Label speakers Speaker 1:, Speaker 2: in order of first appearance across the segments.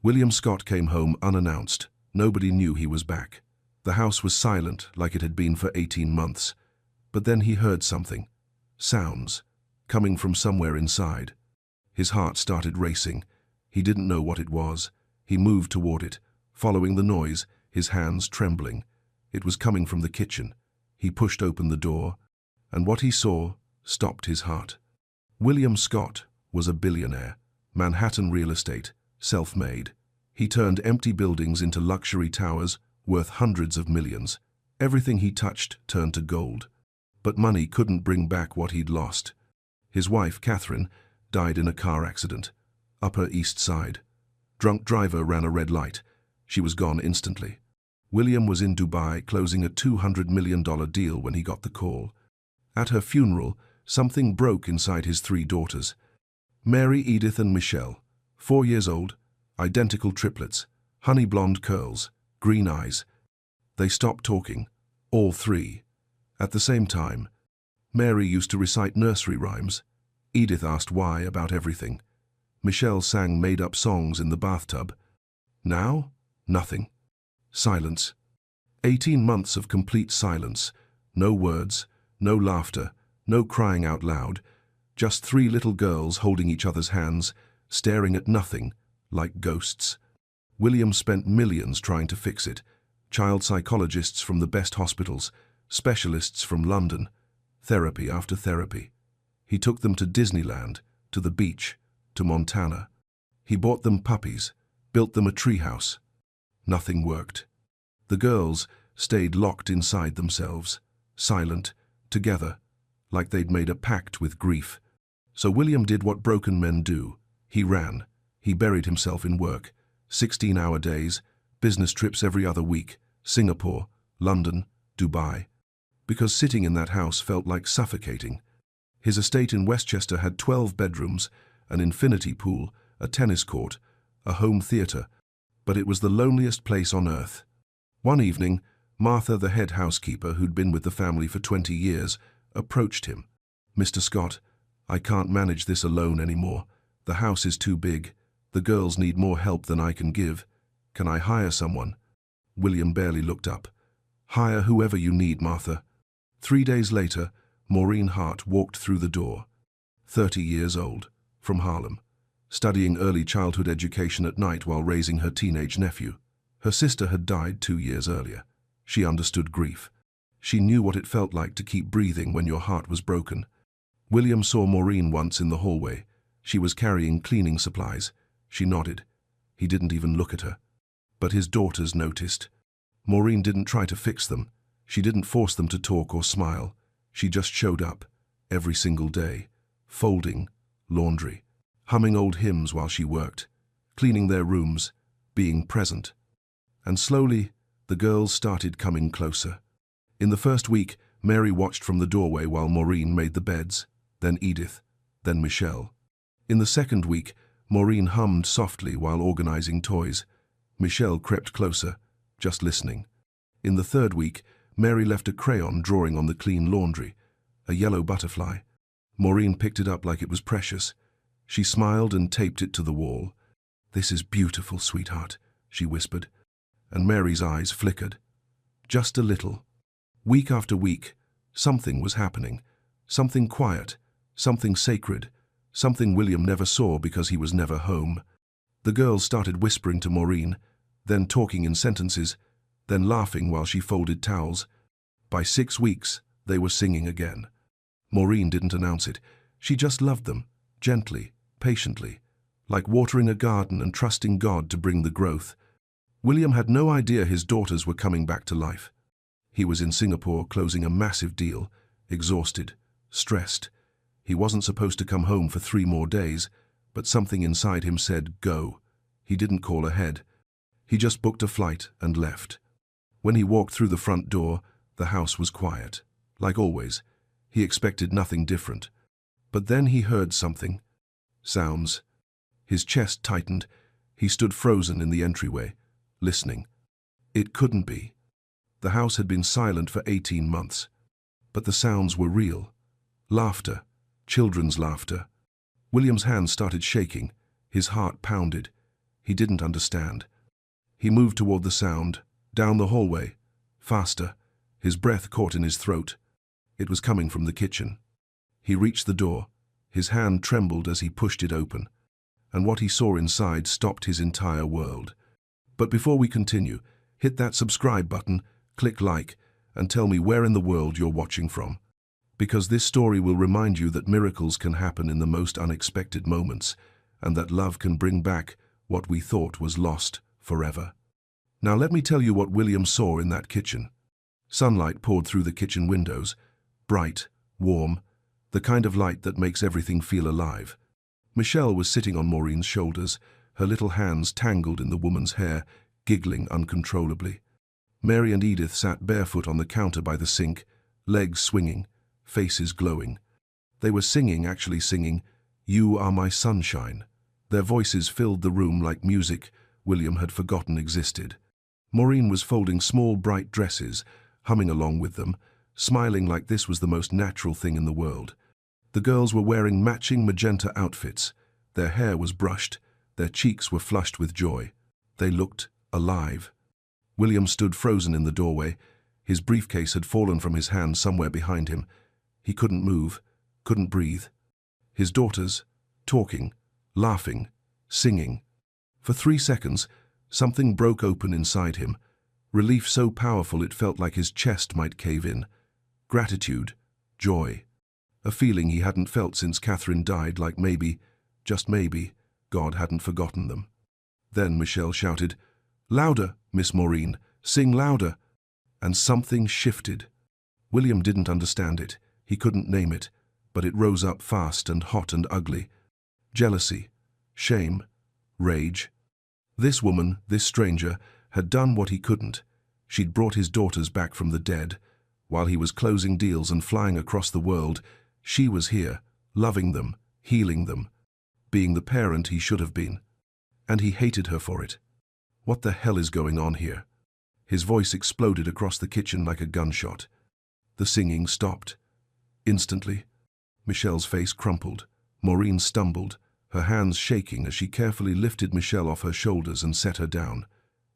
Speaker 1: William Scott came home unannounced. Nobody knew he was back. The house was silent, like it had been for 18 months. But then he heard something. Sounds. Coming from somewhere inside. His heart started racing. He didn't know what it was. He moved toward it, following the noise, his hands trembling. It was coming from the kitchen. He pushed open the door, and what he saw stopped his heart. William Scott was a billionaire. Manhattan real estate, self-made. He turned empty buildings into luxury towers worth hundreds of millions. Everything he touched turned to gold. But money couldn't bring back what he'd lost. His wife, Catherine, died in a car accident. Upper East Side. Drunk driver ran a red light. She was gone instantly. William was in Dubai closing a $200 million deal when he got the call. At her funeral, something broke inside his 3 daughters. Mary, Edith, and Michelle, 4 years old, identical triplets, honey blonde curls, green eyes. They stopped talking, all 3. At the same time, Mary used to recite nursery rhymes. Edith asked why about everything. Michelle sang made-up songs in the bathtub. Now, nothing. Silence. 18 months of complete silence. No words, no laughter, no crying out loud. Just 3 little girls holding each other's hands, staring at nothing, like ghosts. William spent millions trying to fix it. Child psychologists from the best hospitals, specialists from London, therapy after therapy. He took them to Disneyland, to the beach, to Montana. He bought them puppies, built them a treehouse. Nothing worked. The girls stayed locked inside themselves, silent, together, like they'd made a pact with grief. So William did what broken men do. He ran. He buried himself in work. 16-hour days, business trips every other week, Singapore, London, Dubai. Because sitting in that house felt like suffocating. His estate in Westchester had 12 bedrooms, an infinity pool, a tennis court, a home theater, but it was the loneliest place on earth. One evening, Martha, the head housekeeper who'd been with the family for 20 years, approached him. "Mr. Scott, I can't manage this alone anymore. The house is too big. The girls need more help than I can give. Can I hire someone?" William barely looked up. "Hire whoever you need, Martha." 3 days later, Maureen Hart walked through the door. 30 years old, from Harlem, studying early childhood education at night while raising her teenage nephew. Her sister had died 2 years earlier. She understood grief. She knew what it felt like to keep breathing when your heart was broken. William saw Maureen once in the hallway. She was carrying cleaning supplies. She nodded. He didn't even look at her. But his daughters noticed. Maureen didn't try to fix them. She didn't force them to talk or smile. She just showed up, every single day, folding, laundry, humming old hymns while she worked, cleaning their rooms, being present. And slowly, the girls started coming closer. In the first week, Mary watched from the doorway while Maureen made the beds, then Edith, then Michelle. In the second week, Maureen hummed softly while organizing toys. Michelle crept closer, just listening. In the third week, Mary left a crayon drawing on the clean laundry, a yellow butterfly. Maureen picked it up like it was precious. She smiled and taped it to the wall. "This is beautiful, sweetheart," she whispered, and Mary's eyes flickered. Just a little. Week after week, something was happening. Something quiet, something sacred, something William never saw because he was never home. The girls started whispering to Maureen, then talking in sentences, then laughing while she folded towels. By 6 weeks, they were singing again. Maureen didn't announce it. She just loved them, gently, patiently, like watering a garden and trusting God to bring the growth. William had no idea his daughters were coming back to life. He was in Singapore closing a massive deal, exhausted, stressed. He wasn't supposed to come home for 3 more days, but something inside him said, go. He didn't call ahead. He just booked a flight and left. When he walked through the front door, the house was quiet. Like always, he expected nothing different. But then he heard something. Sounds. His chest tightened. He stood frozen in the entryway, listening. It couldn't be. The house had been silent for 18 months. But the sounds were real. Laughter. Children's laughter. William's hands started shaking. His heart pounded. He didn't understand. He moved toward the sound, down the hallway, faster, his breath caught in his throat. It was coming from the kitchen. He reached the door. His hand trembled as he pushed it open, and what he saw inside stopped his entire world. But before we continue, hit that subscribe button, click like, and tell me where in the world you're watching from. Because this story will remind you that miracles can happen in the most unexpected moments, and that love can bring back what we thought was lost forever. Now let me tell you what William saw in that kitchen. Sunlight poured through the kitchen windows, bright, warm, the kind of light that makes everything feel alive. Michelle was sitting on Maureen's shoulders, her little hands tangled in the woman's hair, giggling uncontrollably. Mary and Edith sat barefoot on the counter by the sink, legs swinging, faces glowing. They were actually singing, "You Are My Sunshine." Their voices filled the room like music William had forgotten existed. Maureen was folding small, bright dresses, humming along with them, smiling like this was the most natural thing in the world. The girls were wearing matching magenta outfits. Their hair was brushed, their cheeks were flushed with joy. They looked alive. William stood frozen in the doorway. His briefcase had fallen from his hand somewhere behind him. He couldn't move, couldn't breathe. His daughters, talking, laughing, singing. For 3 seconds, something broke open inside him. Relief so powerful it felt like his chest might cave in. Gratitude, joy. A feeling he hadn't felt since Catherine died, like maybe, just maybe, God hadn't forgotten them. Then Michelle shouted, "Louder, Miss Moren, sing louder." And something shifted. William didn't understand it. He couldn't name it, but it rose up fast and hot and ugly. Jealousy, shame, rage. This woman, this stranger, had done what he couldn't. She'd brought his daughters back from the dead. While he was closing deals and flying across the world, she was here, loving them, healing them, being the parent he should have been. And he hated her for it. What the hell is going on here? His voice exploded across the kitchen like a gunshot. The singing stopped. Instantly, Michelle's face crumpled. Maureen stumbled, her hands shaking as she carefully lifted Michelle off her shoulders and set her down.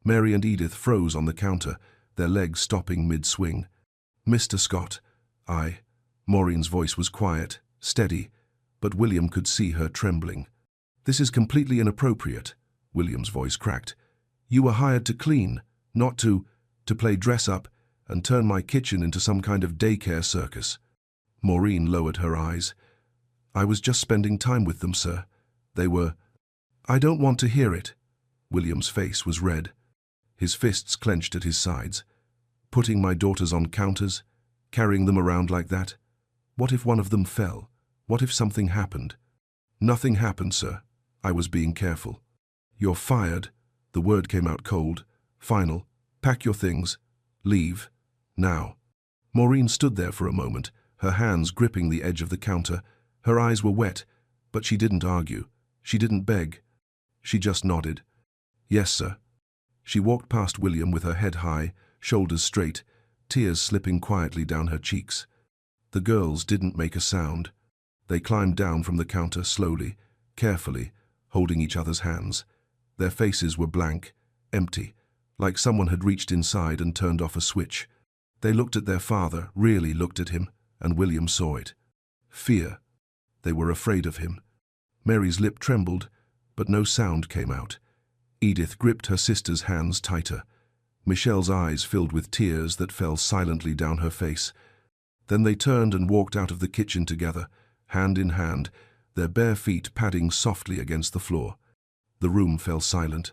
Speaker 1: Mary and Edith froze on the counter, their legs stopping mid-swing. "Mr. Scott, Maureen's voice was quiet, steady, but William could see her trembling. "This is completely inappropriate," William's voice cracked. "You were hired to clean, not to play dress-up and turn my kitchen into some kind of daycare circus." Maureen lowered her eyes. "I was just spending time with them, sir. They were—" "I don't want to hear it." William's face was red. His fists clenched at his sides. "Putting my daughters on counters? Carrying them around like that? What if one of them fell? What if something happened?" "Nothing happened, sir. I was being careful." "You're fired." The word came out cold. "Final. Pack your things. Leave. Now." Maureen stood there for a moment, her hands gripping the edge of the counter. Her eyes were wet, but she didn't argue. She didn't beg. She just nodded. "Yes, sir." She walked past William with her head high, shoulders straight, tears slipping quietly down her cheeks. The girls didn't make a sound. They climbed down from the counter slowly, carefully, holding each other's hands. Their faces were blank, empty, like someone had reached inside and turned off a switch. They looked at their father, really looked at him, and William saw it. Fear. They were afraid of him. Mary's lip trembled, but no sound came out. Edith gripped her sister's hands tighter. Michelle's eyes filled with tears that fell silently down her face. Then they turned and walked out of the kitchen together, hand in hand, their bare feet padding softly against the floor. The room fell silent.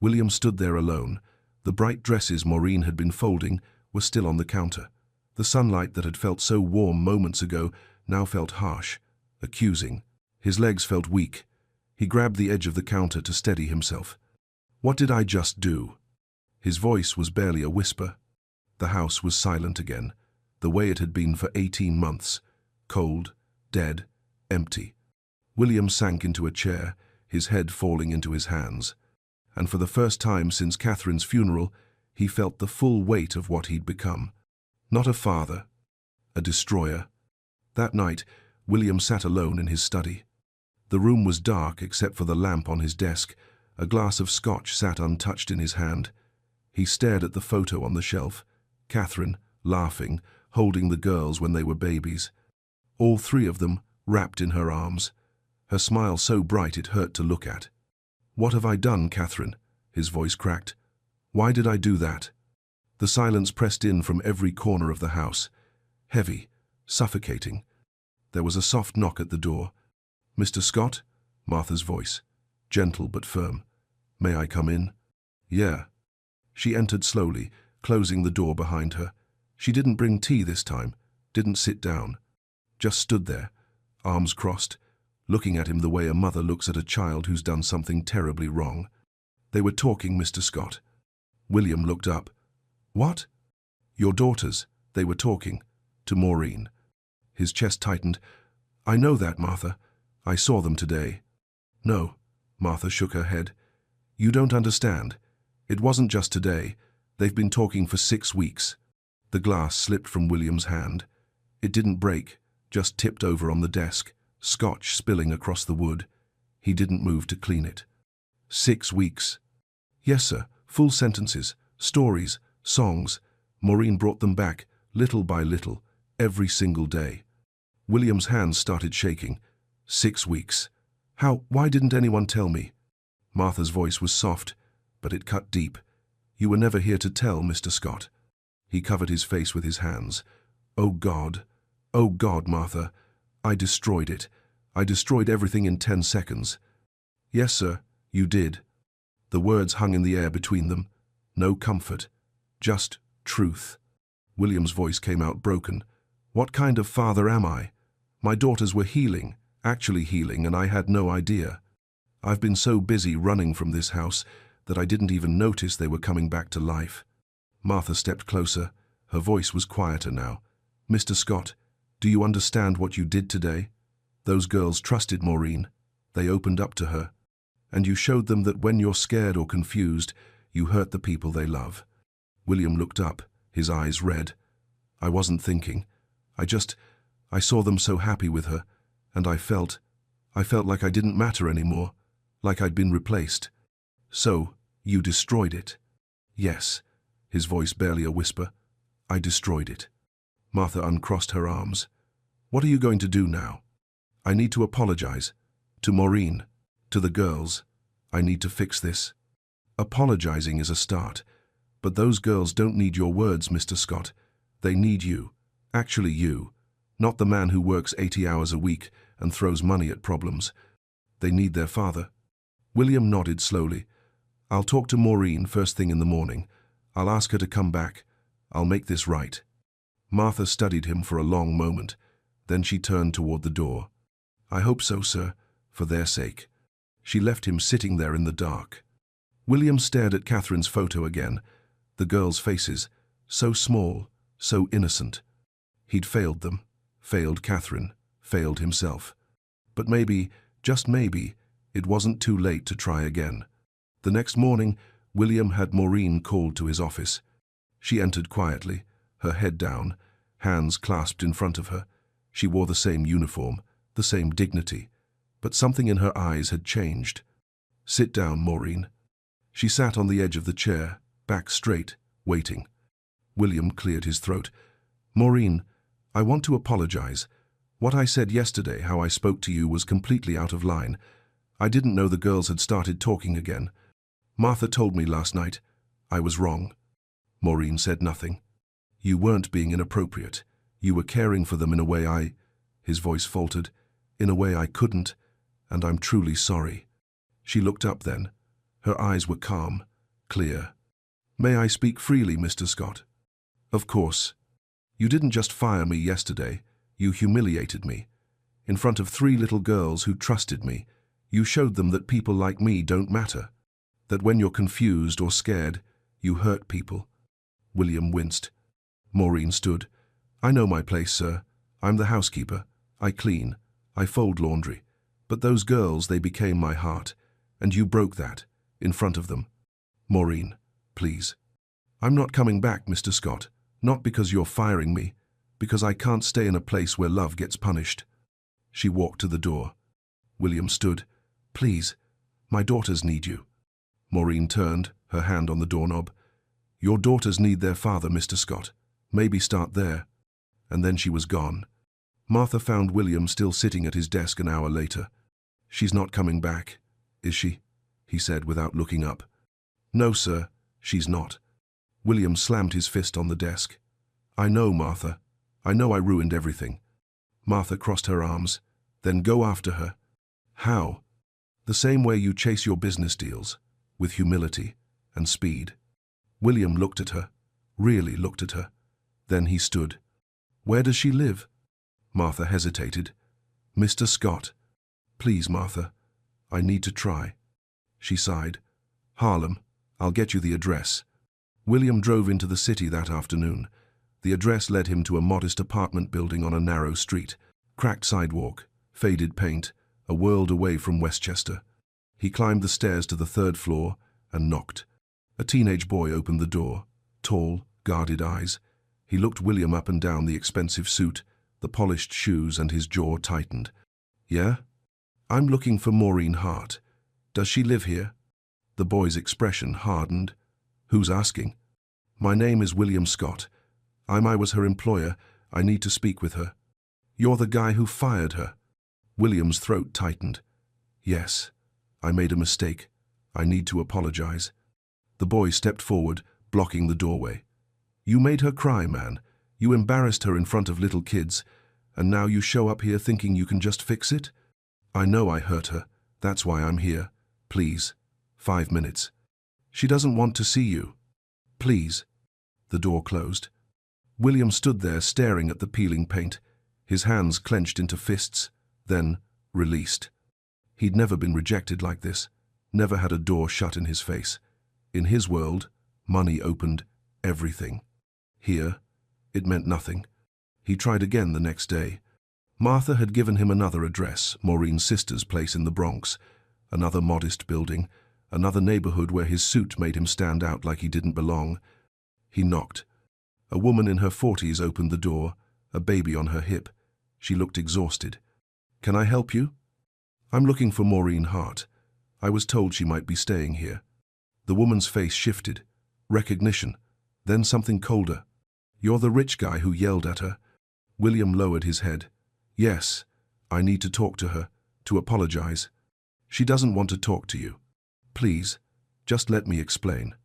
Speaker 1: William stood there alone. The bright dresses Maureen had been folding were still on the counter. The sunlight that had felt so warm moments ago now felt harsh, accusing. His legs felt weak. He grabbed the edge of the counter to steady himself. "What did I just do?" His voice was barely a whisper. The house was silent again, the way it had been for 18 months. Cold, dead, empty. William sank into a chair, his head falling into his hands. And for the first time since Catherine's funeral, he felt the full weight of what he'd become. Not a father, a destroyer. That night, William sat alone in his study. The room was dark except for the lamp on his desk, A glass of scotch sat untouched in his hand. He stared at the photo on the shelf. Catherine, laughing, holding the girls when they were babies. All three of them, wrapped in her arms. Her smile so bright it hurt to look at. "What have I done, Catherine?" His voice cracked. "Why did I do that?" The silence pressed in from every corner of the house. Heavy, suffocating. There was a soft knock at the door. "Mr. Scott?" Martha's voice. Gentle but firm. "May I come in?" "Yeah." She entered slowly, closing the door behind her. She didn't bring tea this time, didn't sit down. Just stood there, arms crossed, looking at him the way a mother looks at a child who's done something terribly wrong. "They were talking, Mr. Scott." William looked up. "What?" "Your daughters. They were talking. To Moren." His chest tightened. "I know that, Martha. I saw them today." "No." Martha shook her head. "You don't understand. It wasn't just today. They've been talking for 6 weeks. The glass slipped from William's hand. It didn't break, just tipped over on the desk, scotch spilling across the wood. He didn't move to clean it. 6 weeks. "Yes, sir. Full sentences, stories, songs. Moren brought them back, little by little, every single day." William's hands started shaking. 6 weeks. Why didn't anyone tell me?" Martha's voice was soft, but it cut deep. "You were never here to tell, Mr. Scott." He covered his face with his hands. Oh, God, Martha. I destroyed it. I destroyed everything in 10 seconds. "Yes, sir, you did." The words hung in the air between them. No comfort, just truth. William's voice came out broken. "What kind of father am I? My daughters were healing, actually healing, and I had no idea. I've been so busy running from this house that I didn't even notice they were coming back to life." Martha stepped closer. Her voice was quieter now. "Mr. Scott, do you understand what you did today? Those girls trusted Moren. They opened up to her. And you showed them that when you're scared or confused, you hurt the people they love." William looked up, his eyes red. "I wasn't thinking. I saw them so happy with her, and I felt like I didn't matter anymore, like I'd been replaced." "So, you destroyed it?" "Yes." His voice barely a whisper. "I destroyed it." Martha uncrossed her arms. "What are you going to do now?" "I need to apologize. To Moren. To the girls. I need to fix this." "Apologizing is a start. But those girls don't need your words, Mr. Scott. They need you. Actually you. Not the man who works 80 hours a week and throws money at problems. They need their father." William nodded slowly. "I'll talk to Moren first thing in the morning. I'll ask her to come back. I'll make this right." Martha studied him for a long moment. Then she turned toward the door. "I hope so, sir, for their sake." She left him sitting there in the dark. William stared at Catherine's photo again. The girls' faces, so small, so innocent. He'd failed them, failed Catherine, failed himself. But maybe, just maybe, it wasn't too late to try again. The next morning, William had Moren called to his office. She entered quietly, her head down, hands clasped in front of her. She wore the same uniform, the same dignity, but something in her eyes had changed. "Sit down, Moren." She sat on the edge of the chair, back straight, waiting. William cleared his throat. "Moren, I want to apologize. What I said yesterday, how I spoke to you, was completely out of line. I didn't know the girls had started talking again. Martha told me last night. I was wrong." Moren said nothing. "You weren't being inappropriate. You were caring for them in a way His voice faltered. "In a way I couldn't, and I'm truly sorry." She looked up then. Her eyes were calm, clear. "May I speak freely, Mr. Scott?" "Of course. You didn't just fire me yesterday. You humiliated me. In front of 3 little girls who trusted me, you showed them that people like me don't matter. That when you're confused or scared, you hurt people." William winced. Moren stood. "I know my place, sir. I'm the housekeeper. I clean. I fold laundry. But those girls, they became my heart. And you broke that, in front of them. Moren, please." "I'm not coming back, Mr. Scott. Not because you're firing me. Because I can't stay in a place where love gets punished." She walked to the door. William stood. "Please, my daughters need you." Moren turned, her hand on the doorknob. Your daughters need their father, Mr. Scott. Maybe start there. And then she was gone. Martha found William still sitting at his desk an hour later. She's not coming back, is she? He said without looking up. No, sir, she's not. William slammed his fist on the desk. I know, Martha. I know I ruined everything. Martha crossed her arms. Then go after her. How? The same way you chase your business deals, with humility and speed. William looked at her, really looked at her. Then he stood. Where does she live? Martha hesitated. Mr. Scott. Please, Martha. I need to try. She sighed. Harlem. I'll get you the address. William drove into the city that afternoon. The address led him to a modest apartment building on a narrow street. Cracked sidewalk, faded paint, a world away from Westchester. He climbed the stairs to the third floor and knocked. A teenage boy opened the door, tall, guarded eyes. He looked William up and down the expensive suit, the polished shoes, and his jaw tightened. Yeah? I'm looking for Maureen Hart. Does she live here? The boy's expression hardened. Who's asking? My name is William Scott. I was her employer. I need to speak with her. You're the guy who fired her. William's throat tightened. Yes, I made a mistake. I need to apologize. The boy stepped forward, blocking the doorway. You made her cry, man. You embarrassed her in front of little kids, and now you show up here thinking you can just fix it? I know I hurt her. That's why I'm here. Please. 5 minutes. She doesn't want to see you. Please. The door closed. William stood there staring at the peeling paint, his hands clenched into fists, then released. He'd never been rejected like this, never had a door shut in his face. In his world, money opened everything. Here, it meant nothing. He tried again the next day. Martha had given him another address, Maureen's sister's place in the Bronx, another modest building, another neighborhood where his suit made him stand out like he didn't belong. He knocked. A woman in her 40s opened the door, a baby on her hip. She looked exhausted. Can I help you? I'm looking for Maureen Hart. I was told she might be staying here. The woman's face shifted. Recognition. Then something colder. You're the rich guy who yelled at her. William lowered his head. Yes, I need to talk to her, to apologize. She doesn't want to talk to you. Please, just let me explain.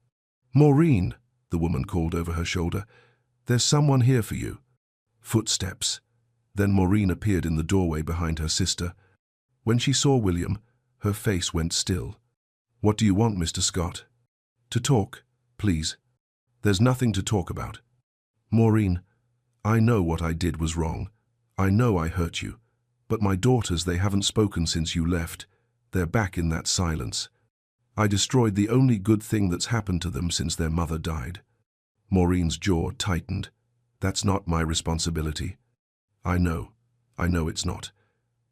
Speaker 1: Maureen, the woman called over her shoulder. There's someone here for you. Footsteps. Then Maureen appeared in the doorway behind her sister. When she saw William, her face went still. What do you want, Mr. Scott? To talk, please. There's nothing to talk about. Maureen, I know what I did was wrong. I know I hurt you. But my daughters, they haven't spoken since you left. They're back in that silence. I destroyed the only good thing that's happened to them since their mother died. Maureen's jaw tightened. That's not my responsibility. I know it's not.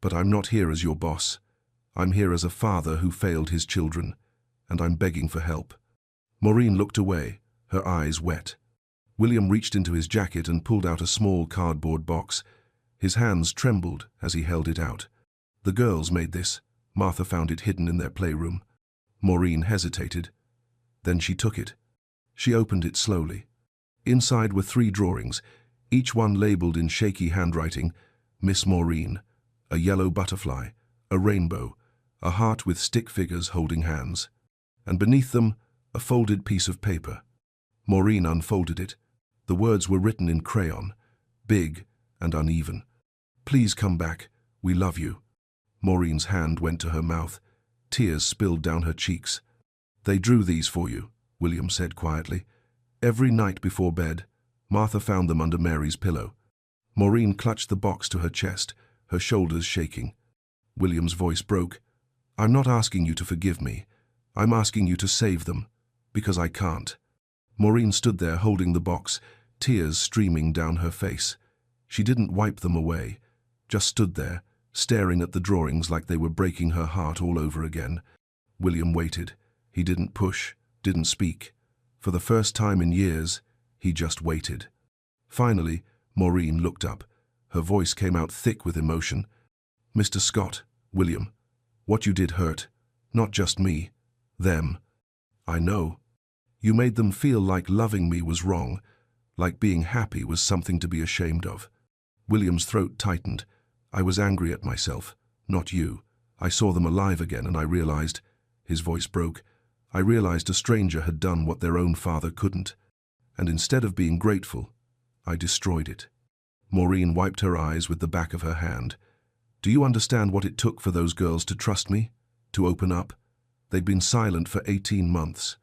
Speaker 1: But I'm not here as your boss. I'm here as a father who failed his children, and I'm begging for help. Maureen looked away, her eyes wet. William reached into his jacket and pulled out a small cardboard box. His hands trembled as he held it out. The girls made this. Martha found it hidden in their playroom. Maureen hesitated. Then she took it. She opened it slowly. Inside were 3 drawings, each one labeled in shaky handwriting, Miss Maureen, a yellow butterfly, a rainbow, a heart with stick figures holding hands. And beneath them, a folded piece of paper. Maureen unfolded it. The words were written in crayon, big and uneven. Please come back. We love you. Maureen's hand went to her mouth. Tears spilled down her cheeks. They drew these for you, William said quietly. Every night before bed, Martha found them under Mary's pillow. Maureen clutched the box to her chest, her shoulders shaking. William's voice broke. I'm not asking you to forgive me. I'm asking you to save them, because I can't. Maureen stood there holding the box, tears streaming down her face. She didn't wipe them away, just stood there, staring at the drawings like they were breaking her heart all over again. William waited. He didn't push, didn't speak. For the first time in years, he just waited. Finally, Maureen looked up. Her voice came out thick with emotion. Mr. Scott, William, what you did hurt. Not just me. Them. I know. You made them feel like loving me was wrong, like being happy was something to be ashamed of. William's throat tightened. I was angry at myself, not you. I saw them alive again and I realized, his voice broke, I realized a stranger had done what their own father couldn't. And instead of being grateful, I destroyed it. Moren wiped her eyes with the back of her hand. Do you understand what it took for those girls to trust me? To open up? They'd been silent for 18 months.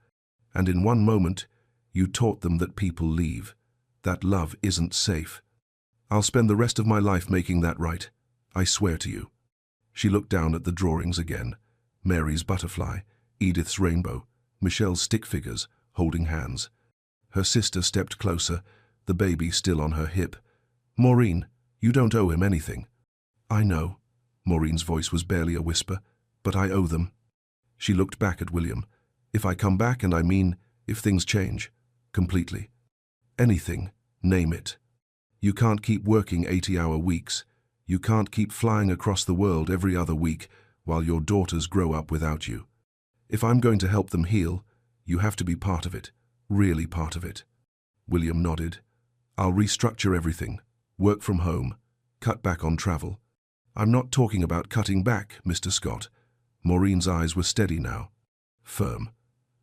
Speaker 1: And in one moment, you taught them that people leave, that love isn't safe. I'll spend the rest of my life making that right. I swear to you. She looked down at the drawings again. Mary's butterfly, Edith's rainbow, Michelle's stick figures, holding hands. Her sister stepped closer, the baby still on her hip. Moren, you don't owe him anything. I know. Moren's voice was barely a whisper, but I owe them. She looked back at William. If I come back, and I mean, if things change, completely. Anything, name it. You can't keep working 80-hour weeks. You can't keep flying across the world every other week while your daughters grow up without you. If I'm going to help them heal, you have to be part of it, really part of it. William nodded. I'll restructure everything, work from home, cut back on travel. I'm not talking about cutting back, Mr. Scott. Moren's eyes were steady now, firm.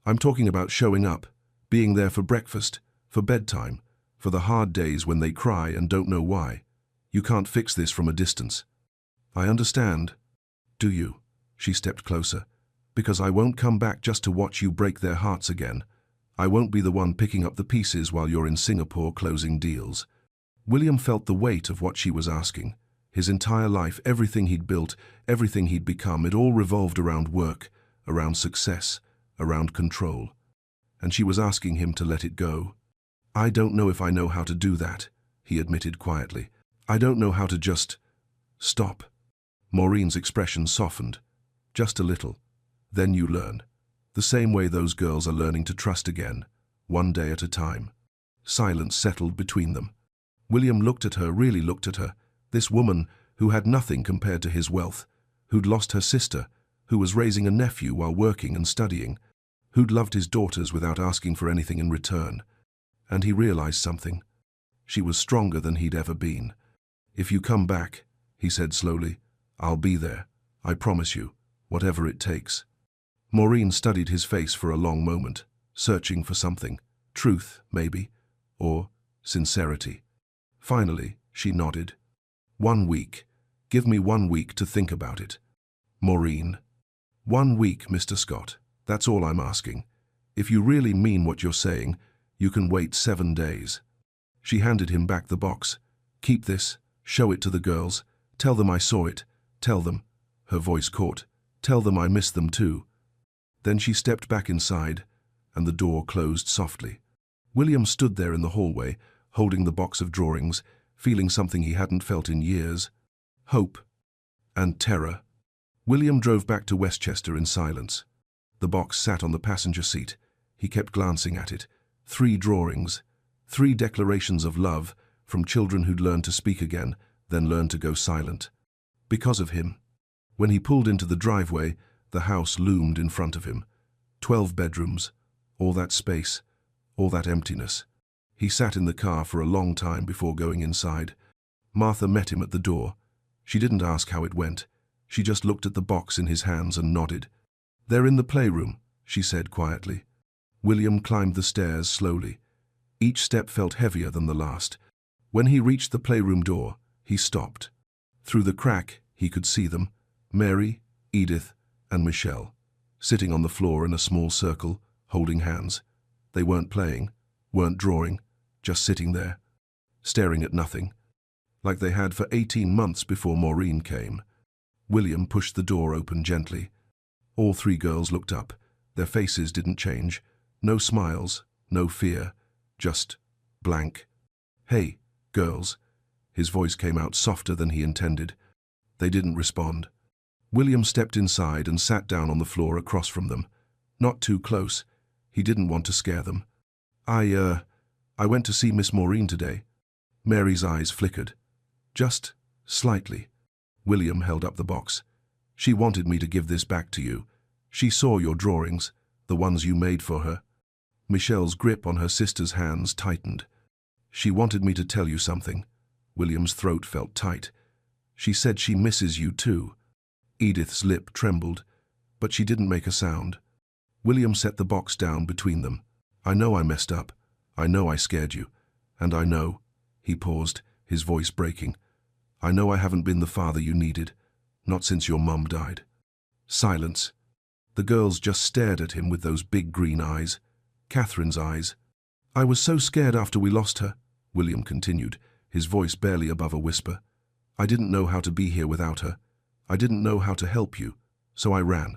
Speaker 1: I'm talking about showing up, being there for breakfast, for bedtime, for the hard days when they cry and don't know why. You can't fix this from a distance. I understand. Do you? She stepped closer. Because I won't come back just to watch you break their hearts again. I won't be the one picking up the pieces while you're in Singapore closing deals. William felt the weight of what she was asking. His entire life, everything he'd built, everything he'd become, it all revolved around work, around success, around control. And she was asking him to let it go. I don't know if I know how to do that, he admitted quietly. I don't know how to just stop. Moren's expression softened, just a little. Then you learn. The same way those girls are learning to trust again, one day at a time. Silence settled between them. William looked at her, really looked at her, this woman who had nothing compared to his wealth, who'd lost her sister, who was raising a nephew while working and studying, who'd loved his daughters without asking for anything in return. And he realized something. She was stronger than he'd ever been. If you come back, he said slowly, I'll be there. I promise you, whatever it takes. Moren studied his face for a long moment, searching for something. Truth, maybe, or sincerity. Finally, she nodded. 1 week. Give me 1 week to think about it. Moren. 1 week, Mr. Scott. That's all I'm asking. If you really mean what you're saying, you can wait 7 days. She handed him back the box. Keep this. Show it to the girls. Tell them I saw it. Tell them. Her voice caught. Tell them I miss them too. Then she stepped back inside, and the door closed softly. William stood there in the hallway, holding the box of drawings, feeling something he hadn't felt in years. Hope and terror. William drove back to Westchester in silence. The box sat on the passenger seat. He kept glancing at it. 3 drawings, 3 declarations of love from children who'd learned to speak again, then learned to go silent. Because of him. When he pulled into the driveway, the house loomed in front of him. 12 bedrooms, all that space, all that emptiness. He sat in the car for a long time before going inside. Martha met him at the door. She didn't ask how it went. She just looked at the box in his hands and nodded. They're in the playroom, she said quietly. William climbed the stairs slowly. Each step felt heavier than the last. When he reached the playroom door, he stopped. Through the crack, he could see them, Mary, Edith, and Michelle, sitting on the floor in a small circle, holding hands. They weren't playing, weren't drawing, just sitting there, staring at nothing, like they had for 18 months before Moren came. William pushed the door open gently. All 3 girls looked up. Their faces didn't change. No smiles, no fear, just blank. Hey, girls. His voice came out softer than he intended. They didn't respond. William stepped inside and sat down on the floor across from them. Not too close. He didn't want to scare them. I went to see Miss Moren today. Mary's eyes flickered. Just slightly. William held up the box. She wanted me to give this back to you. She saw your drawings. The ones you made for her. Michelle's grip on her sister's hands tightened. She wanted me to tell you something. William's throat felt tight. She said she misses you too. Edith's lip trembled, but she didn't make a sound. William set the box down between them. I know I messed up. I know I scared you. And I know, he paused, his voice breaking, I know I haven't been the father you needed, not since your mum died. Silence. The girls just stared at him with those big green eyes, Catherine's eyes. I was so scared after we lost her, William continued, his voice barely above a whisper. I didn't know how to be here without her. I didn't know how to help you, so I ran.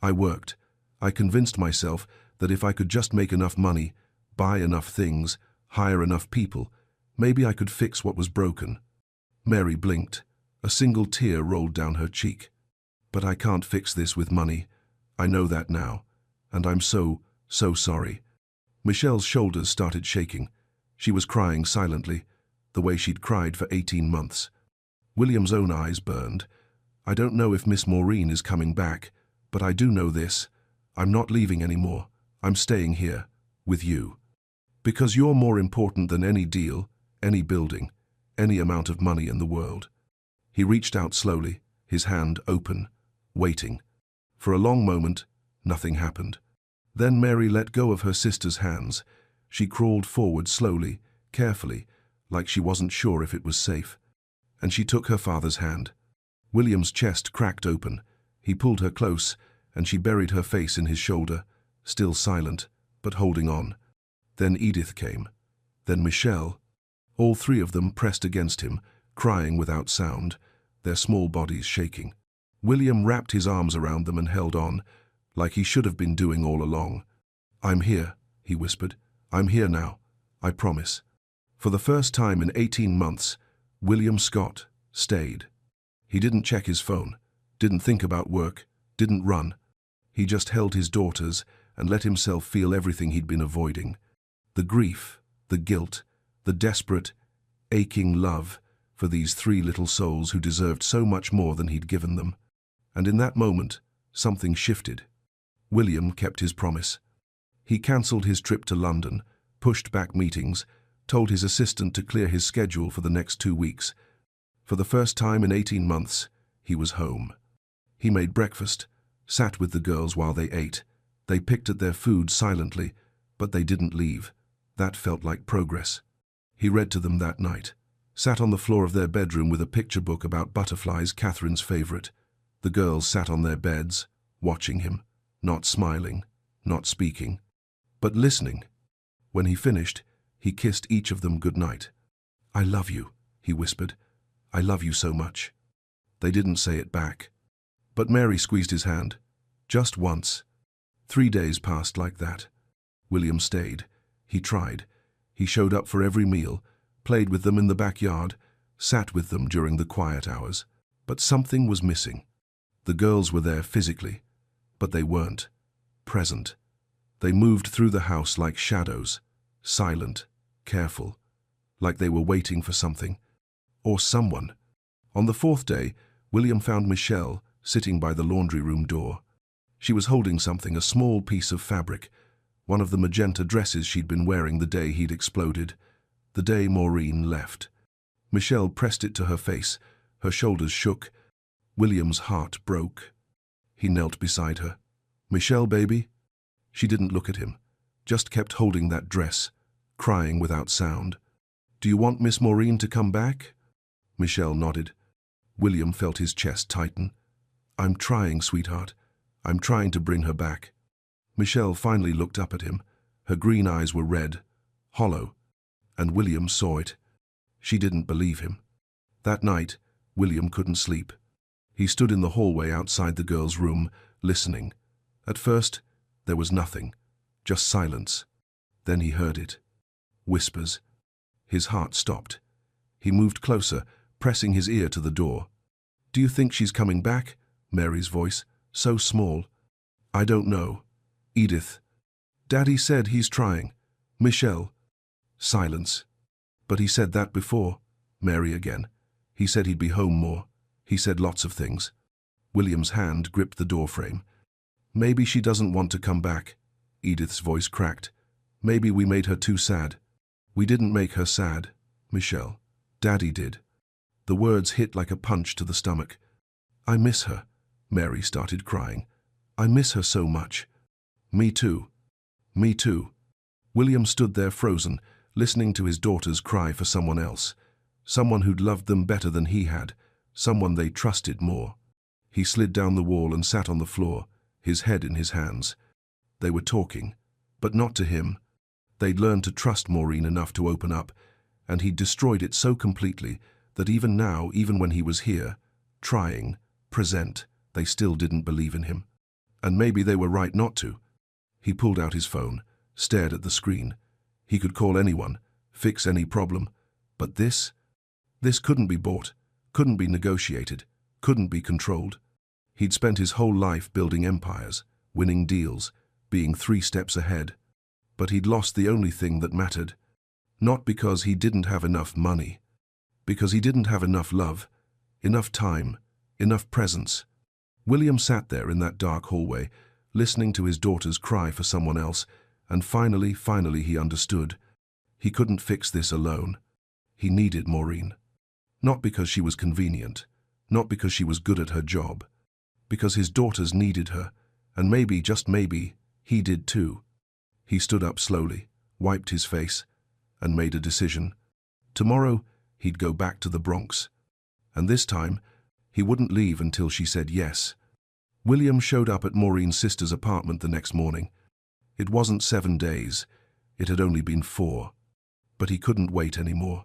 Speaker 1: I worked. I convinced myself that if I could just make enough money, buy enough things, hire enough people, maybe I could fix what was broken. Mary blinked. A single tear rolled down her cheek. But I can't fix this with money. I know that now. And I'm so sorry. Michelle's shoulders started shaking. She was crying silently, the way she'd cried for 18 months. William's own eyes burned. I don't know if Miss Moren is coming back, but I do know this. I'm not leaving anymore. I'm staying here, with you. Because you're more important than any deal, any building, any amount of money in the world. He reached out slowly, his hand open, waiting. For a long moment, nothing happened. Then Mary let go of her sister's hands. She crawled forward slowly, carefully, like she wasn't sure if it was safe. And she took her father's hand. William's chest cracked open. He pulled her close, and she buried her face in his shoulder, still silent, but holding on. Then Edith came. Then Michelle. All three of them pressed against him, crying without sound, their small bodies shaking. William wrapped his arms around them and held on, like he should have been doing all along. I'm here, he whispered. I'm here now. I promise. For the first time in 18 months, William Scott stayed. He didn't check his phone, didn't think about work, didn't run. He just held his daughters and let himself feel everything he'd been avoiding. The grief, the guilt, the desperate, aching love for these three little souls who deserved so much more than he'd given them. And in that moment, something shifted. William kept his promise. He cancelled his trip to London, pushed back meetings, told his assistant to clear his schedule for the next 2 weeks. For the first time in 18 months, he was home. He made breakfast, sat with the girls while they ate. They picked at their food silently, but they didn't leave. That felt like progress. He read to them that night, sat on the floor of their bedroom with a picture book about butterflies, Catherine's favorite. The girls sat on their beds, watching him, not smiling, not speaking, but listening. When he finished, he kissed each of them goodnight. I love you, he whispered. I love you so much. They didn't say it back. But Mary squeezed his hand. Just once. 3 days passed like that. William stayed. He tried. He showed up for every meal, played with them in the backyard, sat with them during the quiet hours. But something was missing. The girls were there physically, but they weren't present. They moved through the house like shadows, silent, careful, like they were waiting for something, or someone. On the 4th day, William found Michelle sitting by the laundry room door. She was holding something, a small piece of fabric, one of the magenta dresses she'd been wearing the day he'd exploded, the day Moren left. Michelle pressed it to her face. Her shoulders shook. William's heart broke. He knelt beside her. Michelle, baby? She didn't look at him, just kept holding that dress, crying without sound. Do you want Miss Moren to come back? Michelle nodded. William felt his chest tighten. I'm trying, sweetheart. I'm trying to bring her back. Michelle finally looked up at him. Her green eyes were red, hollow, and William saw it. She didn't believe him. That night, William couldn't sleep. He stood in the hallway outside the girls' room, listening. At first, there was nothing, just silence. Then he heard it. Whispers. His heart stopped. He moved closer, pressing his ear to the door. Do you think she's coming back? Mary's voice, so small. I don't know. Edith. Daddy said he's trying. Michelle. Silence. But he said that before. Mary again. He said he'd be home more. He said lots of things. William's hand gripped the doorframe. Maybe she doesn't want to come back. Edith's voice cracked. Maybe we made her too sad. We didn't make her sad, Michelle. Daddy did. The words hit like a punch to the stomach. I miss her. Mary started crying. I miss her so much. Me too. Me too. William stood there frozen, listening to his daughters cry for someone else. Someone who'd loved them better than he had. Someone they trusted more. He slid down the wall and sat on the floor, his head in his hands. They were talking, but not to him. They'd learned to trust Maureen enough to open up, and he'd destroyed it so completely that even now, even when he was here, trying, present, they still didn't believe in him. And maybe they were right not to. He pulled out his phone, stared at the screen. He could call anyone, fix any problem. But this couldn't be bought, couldn't be negotiated, couldn't be controlled. He'd spent his whole life building empires, winning deals, being 3 steps ahead. But he'd lost the only thing that mattered. Not because he didn't have enough money. Because he didn't have enough love, enough time, enough presence. William sat there in that dark hallway, listening to his daughters cry for someone else, and finally he understood. He couldn't fix this alone. He needed Maureen. Not because she was convenient, not because she was good at her job. Because his daughters needed her, and maybe, just maybe, he did too. He stood up slowly, wiped his face, and made a decision. Tomorrow, he'd go back to the Bronx. And this time, he wouldn't leave until she said yes. William showed up at Maureen's sister's apartment the next morning. It wasn't 7 days. It had only been 4. But he couldn't wait anymore.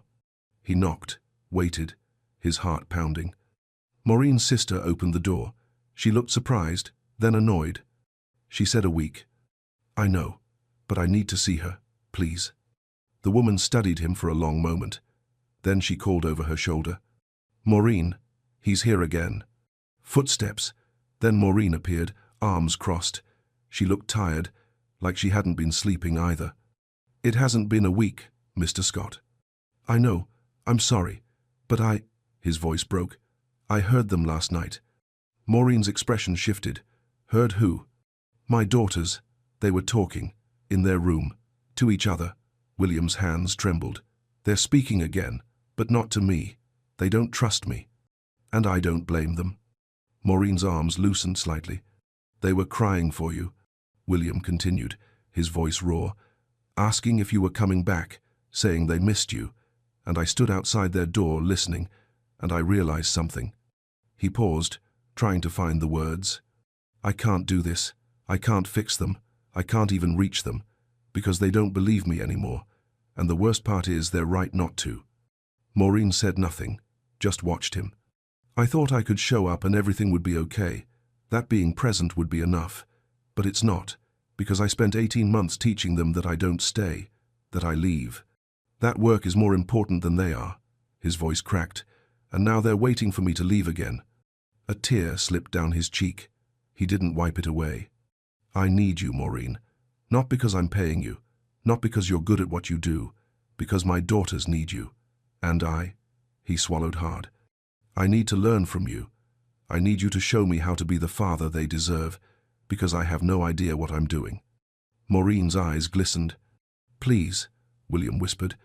Speaker 1: He knocked, waited, his heart pounding. Maureen's sister opened the door. She looked surprised, then annoyed. She said a week, I know, but I need to see her, please. The woman studied him for a long moment. Then she called over her shoulder. Maureen, he's here again. Footsteps. Then Maureen appeared, arms crossed. She looked tired, like she hadn't been sleeping either. It hasn't been a week, Mr. Scott. I know, I'm sorry, but his voice broke. I heard them last night. Maureen's expression shifted. Heard who? My daughters. They were talking, in their room, to each other. William's hands trembled. They're speaking again, but not to me. They don't trust me. And I don't blame them. Maureen's arms loosened slightly. They were crying for you, William continued, his voice raw, asking if you were coming back, saying they missed you. And I stood outside their door listening, and I realized something. He paused, trying to find the words. I can't do this. I can't fix them. I can't even reach them, because they don't believe me anymore. And the worst part is they're right not to. Maureen said nothing, just watched him. I thought I could show up and everything would be okay. That being present would be enough. But it's not, because I spent 18 months teaching them that I don't stay, that I leave. That work is more important than they are. His voice cracked, and now they're waiting for me to leave again. A tear slipped down his cheek. He didn't wipe it away. I need you, Maureen. Not because I'm paying you, not because you're good at what you do, because my daughters need you. And he swallowed hard. I need to learn from you. I need you to show me how to be the father they deserve, because I have no idea what I'm doing. Maureen's eyes glistened. Please, William whispered.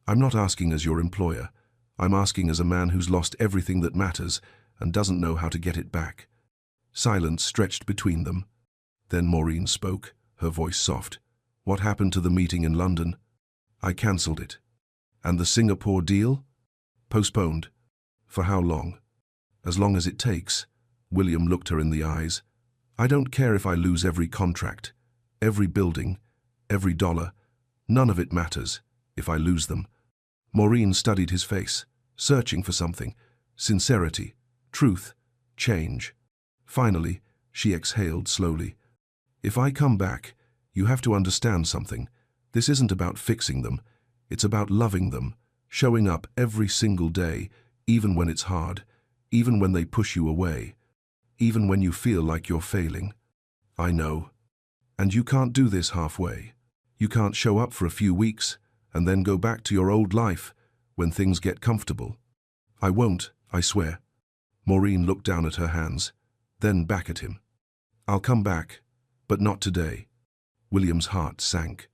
Speaker 1: I'm not asking as your employer. I'm asking as a man who's lost everything that matters and doesn't know how to get it back. Silence stretched between them. Then Maureen spoke, her voice soft. What happened to the meeting in London? I cancelled it. And the Singapore deal? Postponed. For how long? As long as it takes. William looked her in the eyes. I don't care if I lose every contract, every building, every dollar. None of it matters if I lose them. Maureen studied his face, searching for something. Sincerity, truth, change. Finally, she exhaled slowly. If I come back, you have to understand something. This isn't about fixing them. It's about loving them, showing up every single day, even when it's hard, even when they push you away, even when you feel like you're failing. I know. And you can't do this halfway. You can't show up for a few weeks and then go back to your old life when things get comfortable. I won't, I swear. Maureen looked down at her hands, then back at him. I'll come back, But not today. William's heart sank.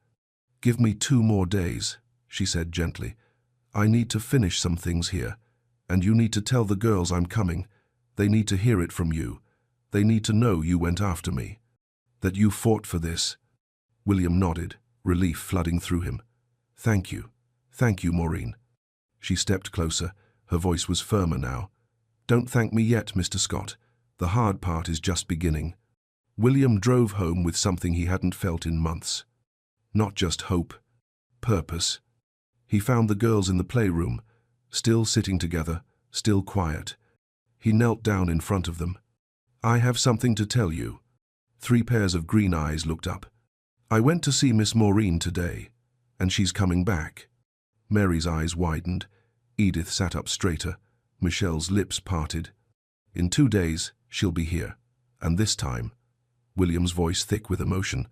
Speaker 1: "Give me 2 more days," she said gently. "I need to finish some things here, and you need to tell the girls I'm coming. They need to hear it from you. They need to know you went after me. That you fought for this." William nodded, relief flooding through him. "Thank you. Thank you, Moren." She stepped closer. Her voice was firmer now. "Don't thank me yet, Mr. Scott. The hard part is just beginning." William drove home with something he hadn't felt in months. Not just hope, purpose. He found the girls in the playroom, still sitting together, still quiet. He knelt down in front of them. "I have something to tell you." 3 pairs of green eyes looked up. "I went to see Miss Moren today, and she's coming back." Mary's eyes widened. Edith sat up straighter. Michelle's lips parted. "In 2 days, she'll be here. And this time," William's voice thick with emotion,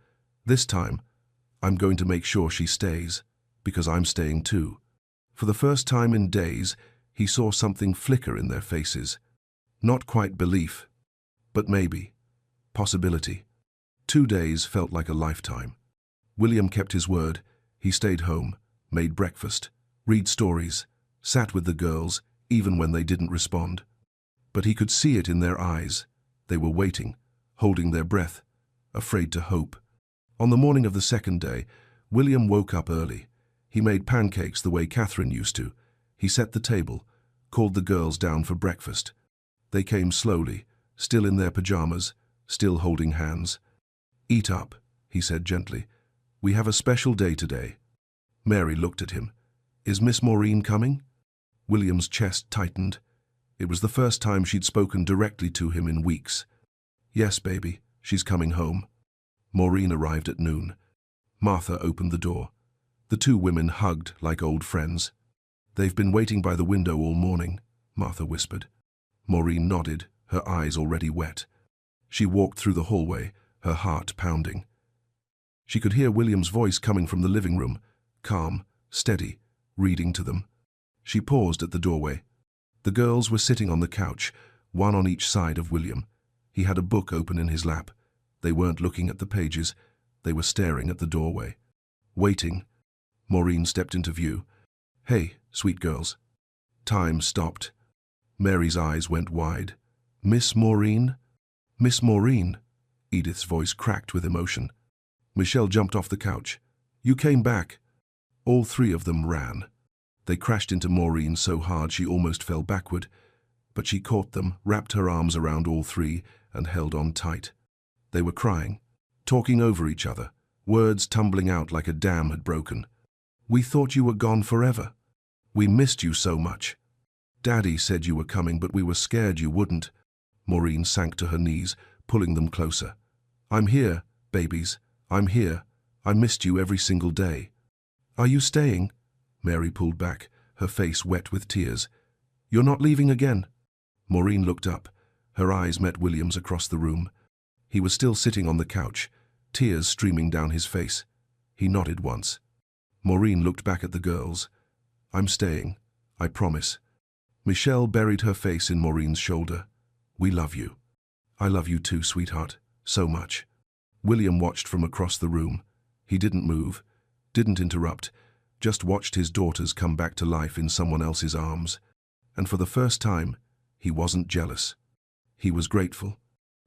Speaker 1: "this time, I'm going to make sure she stays, because I'm staying too." For the first time in days, he saw something flicker in their faces. Not quite belief, but maybe. Possibility. 2 days felt like a lifetime. William kept his word. He stayed home, made breakfast, read stories, sat with the girls, even when they didn't respond. But he could see it in their eyes. They were waiting, holding their breath, afraid to hope. On the morning of the second day, William woke up early. He made pancakes the way Catherine used to. He set the table, called the girls down for breakfast. They came slowly, still in their pajamas, still holding hands. "Eat up," he said gently. "We have a special day today." Mary looked at him. "Is Miss Moren coming?" William's chest tightened. It was the first time she'd spoken directly to him in weeks. "Yes, baby, she's coming home." Moren arrived at noon. Martha opened the door. The 2 women hugged like old friends. "They've been waiting by the window all morning," Martha whispered. Moren nodded, her eyes already wet. She walked through the hallway, her heart pounding. She could hear William's voice coming from the living room, calm, steady, reading to them. She paused at the doorway. The girls were sitting on the couch, one on each side of William. He had a book open in his lap. They weren't looking at the pages. They were staring at the doorway. Waiting. Moren stepped into view. "Hey, sweet girls." Time stopped. Mary's eyes went wide. "Miss Moren?" "Miss Moren?" Edith's voice cracked with emotion. Michelle jumped off the couch. "You came back." All 3 of them ran. They crashed into Moren so hard she almost fell backward, but she caught them, wrapped her arms around all 3, and held on tight. They were crying, talking over each other, words tumbling out like a dam had broken. "We thought you were gone forever. We missed you so much. Daddy said you were coming, but we were scared you wouldn't." Moren sank to her knees, pulling them closer. "I'm here, babies. I'm here. I missed you every single day." "Are you staying?" Mary pulled back, her face wet with tears. "You're not leaving again?" Moren looked up. Her eyes met William's across the room. He was still sitting on the couch, tears streaming down his face. He nodded once. Moren looked back at the girls. "I'm staying. I promise." Michelle buried her face in Moren's shoulder. "We love you." "I love you too, sweetheart. So much." William watched from across the room. He didn't move, didn't interrupt, just watched his daughters come back to life in someone else's arms. And for the first time, he wasn't jealous. He was grateful.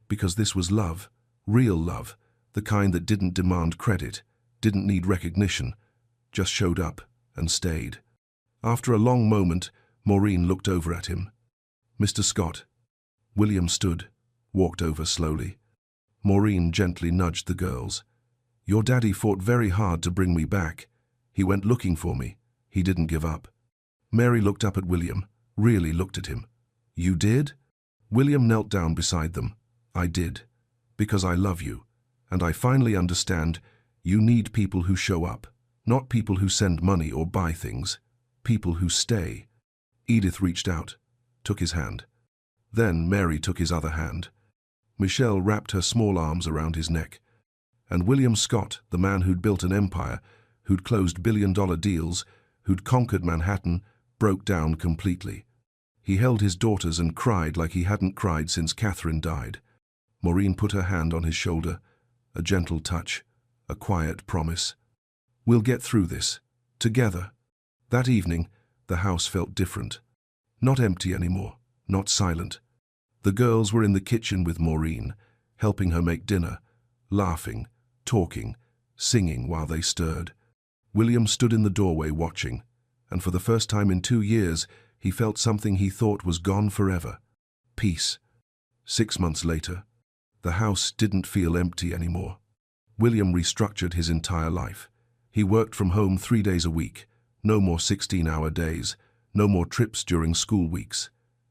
Speaker 1: Because this was love, real love, the kind that didn't demand credit, didn't need recognition, just showed up and stayed. After a long moment, Moren looked over at him. "Mr. Scott." William stood, walked over slowly. Moren gently nudged the girls. "Your daddy fought very hard to bring me back. He went looking for me. He didn't give up." Mary looked up at William, really looked at him. "You did?" William knelt down beside them. "I did. Because I love you. And I finally understand you need people who show up, not people who send money or buy things. People who stay." Edith reached out, took his hand. Then Mary took his other hand. Michelle wrapped her small arms around his neck. And William Scott, the man who'd built an empire, who'd closed billion-dollar deals, who'd conquered Manhattan, broke down completely. He held his daughters and cried like he hadn't cried since Catherine died. Moren put her hand on his shoulder. a gentle touch, a quiet promise. We'll get through this, together. That evening, the house felt different. Not empty anymore, not silent. The girls were in the kitchen with Moren, helping her make dinner, laughing, talking, singing while they stirred. William stood in the doorway watching, and for the first time in 2 years, he felt something he thought was gone forever. Peace. 6 months later, the house didn't feel empty anymore. William restructured his entire life. He worked from home 3 days a week, no more 16-hour days, no more trips during school weeks.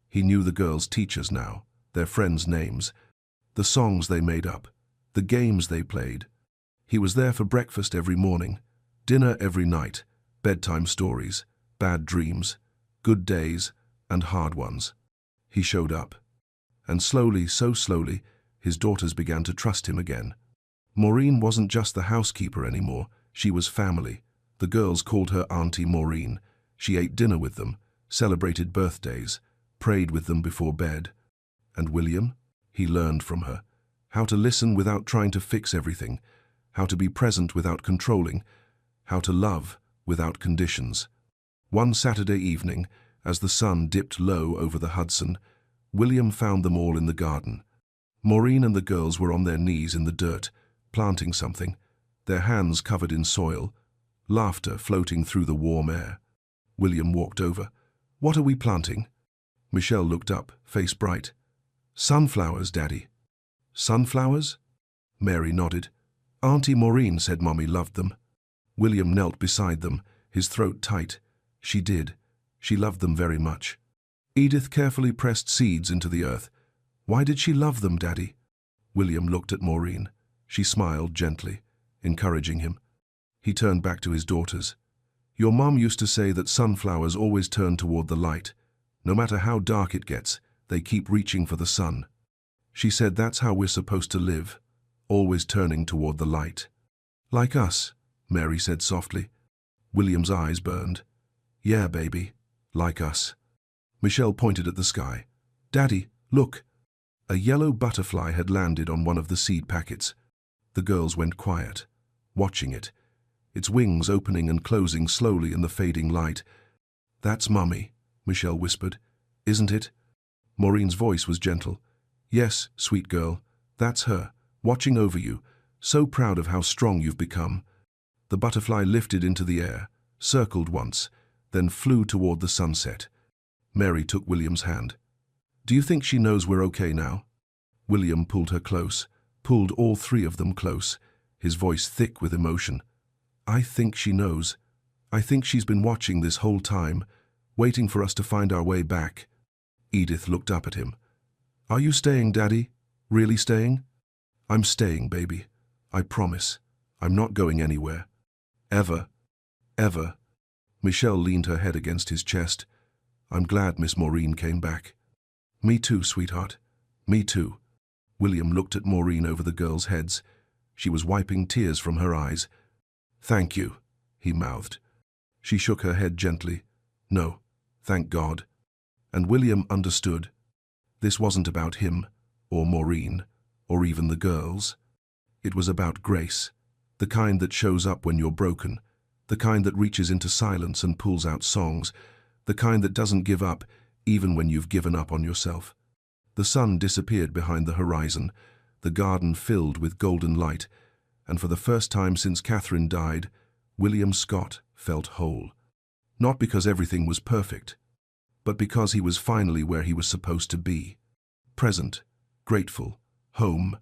Speaker 1: He knew the girls' teachers now, their friends' names, the songs they made up, the games they played. He was there for breakfast every morning, dinner every night, bedtime stories, bad dreams, good days, and hard ones. He showed up. And slowly, so slowly, his daughters began to trust him again. Moren wasn't just the housekeeper anymore, she was family. The girls called her Auntie Moren. She ate dinner with them, celebrated birthdays, prayed with them before bed. And William? He learned from her. How to listen without trying to fix everything, how to be present without controlling, how to love without conditions. One Saturday evening, as the sun dipped low over the Hudson, William found them all in the garden. Moren and the girls were on their knees in the dirt, planting something, their hands covered in soil, laughter floating through the warm air. William walked over. "What are we planting?" Michelle looked up, face bright. "Sunflowers, Daddy." "Sunflowers?" Mary nodded. "Auntie Moren said Mommy loved them." William knelt beside them, his throat tight. She did. She loved them very much. Edith carefully pressed seeds into the earth. "Why did she love them, Daddy?" William looked at Moren. She smiled gently, encouraging him. He turned back to his daughters. "Your mom used to say that sunflowers always turn toward the light. No matter how dark it gets, they keep reaching for the sun. She said that's how we're supposed to live, always turning toward the light." "Like us," Mary said softly. William's eyes burned. "Yeah, baby, like us." Michelle pointed at the sky. "Daddy, look." A yellow butterfly had landed on one of the seed packets. The girls went quiet, watching it, its wings opening and closing slowly in the fading light. "That's Mummy," Michelle whispered. "Isn't it?" Moren's voice was gentle. "Yes, sweet girl, that's her, watching over you, so proud of how strong you've become." The butterfly lifted into the air, circled once, then flew toward the sunset. Mary took William's hand. "Do you think she knows we're okay now?" William pulled her close, pulled all 3 of them close, his voice thick with emotion. "I think she knows. I think she's been watching this whole time, waiting for us to find our way back." Edith looked up at him. "Are you staying, Daddy? Really staying?" "I'm staying, baby. I promise. I'm not going anywhere. Ever. Ever." Michelle leaned her head against his chest. "I'm glad Miss Moren came back." "Me too, sweetheart. Me too." William looked at Moren over the girls' heads. She was wiping tears from her eyes. "Thank you," he mouthed. She shook her head gently. "No, thank God." And William understood. This wasn't about him, or Moren, or even the girls. It was about grace, the kind that shows up when you're broken, the kind that reaches into silence and pulls out songs, the kind that doesn't give up even when you've given up on yourself. The sun disappeared behind the horizon, the garden filled with golden light, and for the first time since Catherine died, William Scott felt whole. Not because everything was perfect, but because he was finally where he was supposed to be. Present, grateful, home.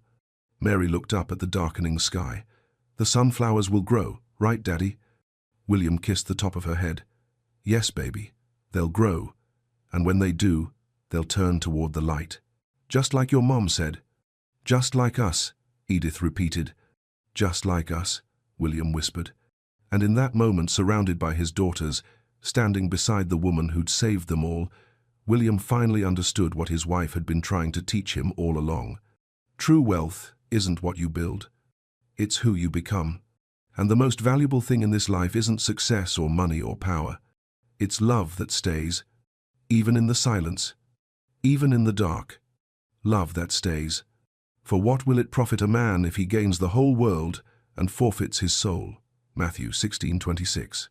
Speaker 1: Mary looked up at the darkening sky. "The sunflowers will grow, right, Daddy?" William kissed the top of her head. "Yes, baby, they'll grow, and when they do, they'll turn toward the light. Just like your mom said." "Just like us," Edith repeated. "Just like us," William whispered. And in that moment, surrounded by his daughters, standing beside the woman who'd saved them all, William finally understood what his wife had been trying to teach him all along. True wealth isn't what you build. It's who you become. And the most valuable thing in this life isn't success or money or power. It's love that stays, even in the silence, even in the dark. Love that stays. For what will it profit a man if he gains the whole world and forfeits his soul? Matthew 16:26.